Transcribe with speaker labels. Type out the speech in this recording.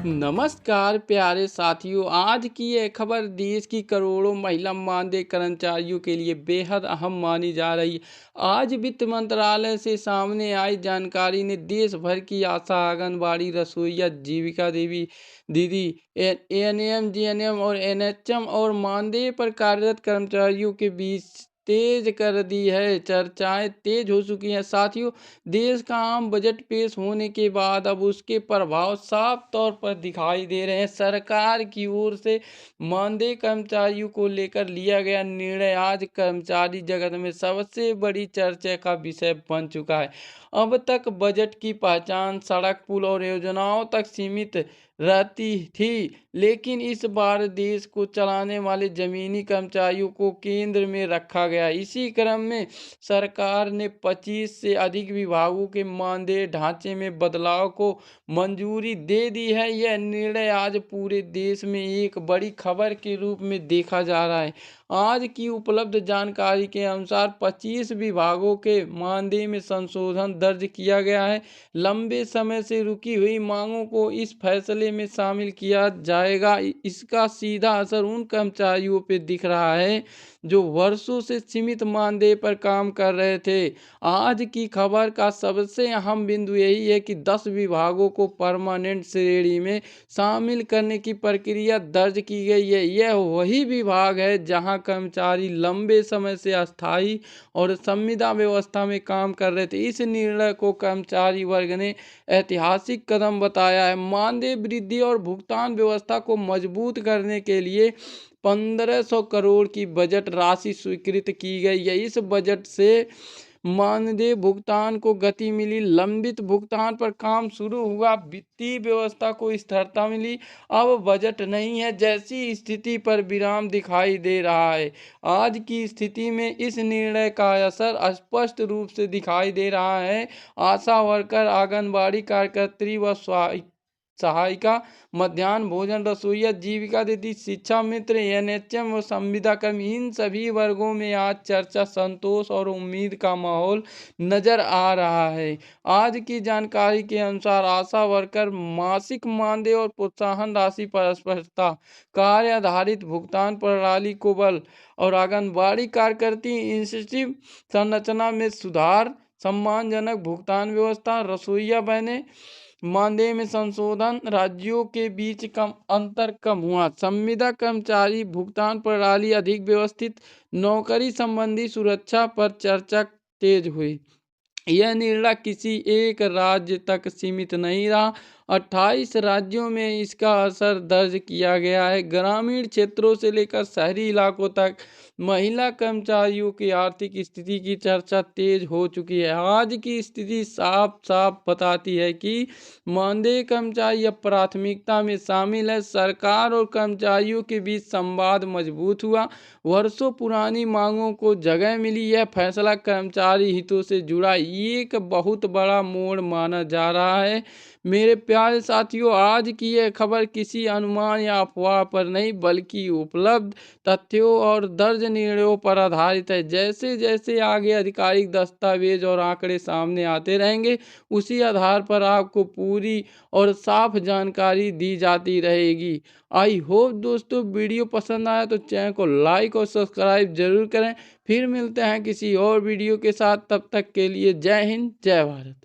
Speaker 1: नमस्कार प्यारे साथियों। आज की यह खबर देश की करोड़ों महिला मानदेय कर्मचारियों के लिए बेहद अहम मानी जा रही है। आज वित्त मंत्रालय से सामने आई जानकारी ने देश भर की आशा, आंगनबाड़ी, रसोइया, जीविका देवी दीदी, एएनएम, जीएनएम और एनएचएम और मानदेय पर कार्यरत कर्मचारियों के बीच तेज कर दी है। चर्चाएं तेज हो चुकी हैं। साथियों, देश का आम बजट पेश होने के बाद अब उसके प्रभाव साफ तौर पर दिखाई दे रहे हैं। सरकार की ओर से मानदेय कर्मचारियों को लेकर लिया गया निर्णय आज कर्मचारी जगत में सबसे बड़ी चर्चा का विषय बन चुका है। अब तक बजट की पहचान सड़क, पुल और योजनाओं तक सीमित रहती थी, लेकिन इस बार देश को चलाने वाले जमीनी कर्मचारियों को केंद्र में रखा गया। इसी क्रम में सरकार ने 25 से अधिक विभागों के मानदेय ढांचे में बदलाव को मंजूरी दे दी है। यह निर्णय आज पूरे देश में एक बड़ी खबर के रूप में देखा जा रहा है। आज की उपलब्ध जानकारी के अनुसार 25 विभागों के मानदेय में संशोधन दर्ज किया गया है। लंबे समय से रुकी हुई मांगों को इस फैसले में शामिल किया जाएगा। इसका सीधा असर उन कर्मचारियों पर दिख रहा है जो वर्षों से सीमित मानदेय पर काम कर रहे थे। आज की खबर का सबसे अहम बिंदु यही है कि 10 विभागों को परमानेंट श्रेणी में शामिल करने की प्रक्रिया दर्ज की गई है। यह वही विभाग है जहां कर्मचारी लंबे समय से अस्थायी और संविदा व्यवस्था में काम कर रहे थे। इस निर्णय को कर्मचारी वर्ग ने ऐतिहासिक कदम बताया है। मानदेय वृद्धि और भुगतान व्यवस्था को मजबूत करने के लिए 1500 करोड़ की बजट राशि स्वीकृत की गई है। इस बजट से मानदेय भुगतान को गति मिली, लंबित भुगतान पर काम शुरू हुआ, वित्तीय व्यवस्था को स्थिरता मिली। अब बजट नहीं है जैसी स्थिति पर विराम दिखाई दे रहा है। आज की स्थिति में इस निर्णय का असर स्पष्ट रूप से दिखाई दे रहा है। आशा वर्कर, आंगनबाड़ी कार्यकर्त्री व सहायिका, मध्याह्न भोजन रसोइया, जीविका दीदी, शिक्षा मित्र, एनएचएम और संविदा कर्मी, इन सभी वर्गों में आज चर्चा, संतोष और उम्मीद का माहौल नजर आ रहा है। आज की जानकारी के अनुसार आशा वर्कर मासिक मानदेय और प्रोत्साहन राशि पर स्पष्टता, कार्य आधारित भुगतान प्रणाली को बल और आंगनबाड़ी कार्यकर्ती इंसेंटिव संरचना में सुधार, सम्मानजनक भुगतान व्यवस्था, रसोइया बहने मानदेय में संशोधन, राज्यों के बीच अंतर कम हुआ, संविदा कर्मचारी भुगतान प्रणाली अधिक व्यवस्थित, नौकरी संबंधी सुरक्षा पर चर्चा तेज हुई। यह निर्णय किसी एक राज्य तक सीमित नहीं रहा। 28 राज्यों में इसका असर दर्ज किया गया है। ग्रामीण क्षेत्रों से लेकर शहरी इलाकों तक महिला कर्मचारियों की आर्थिक स्थिति की चर्चा तेज हो चुकी है। आज की स्थिति साफ साफ बताती है कि मानदेय कर्मचारी अब प्राथमिकता में शामिल है। सरकार और कर्मचारियों के बीच संवाद मजबूत हुआ, वर्षों पुरानी मांगों को जगह मिली। यह फैसला कर्मचारी हितों से जुड़ा एक बहुत बड़ा मोड़ माना जा रहा है। मेरे प्यारे साथियों, आज की यह खबर किसी अनुमान या अफवाह पर नहीं बल्कि उपलब्ध तथ्यों और दर्ज निर्णयों पर आधारित है। जैसे जैसे आगे आधिकारिक दस्तावेज और आंकड़े सामने आते रहेंगे, उसी आधार पर आपको पूरी और साफ जानकारी दी जाती रहेगी। आई होप दोस्तों वीडियो पसंद आया तो चैनल को लाइक और सब्सक्राइब जरूर करें। फिर मिलते हैं किसी और वीडियो के साथ, तब तक के लिए जय हिंद, जय भारत।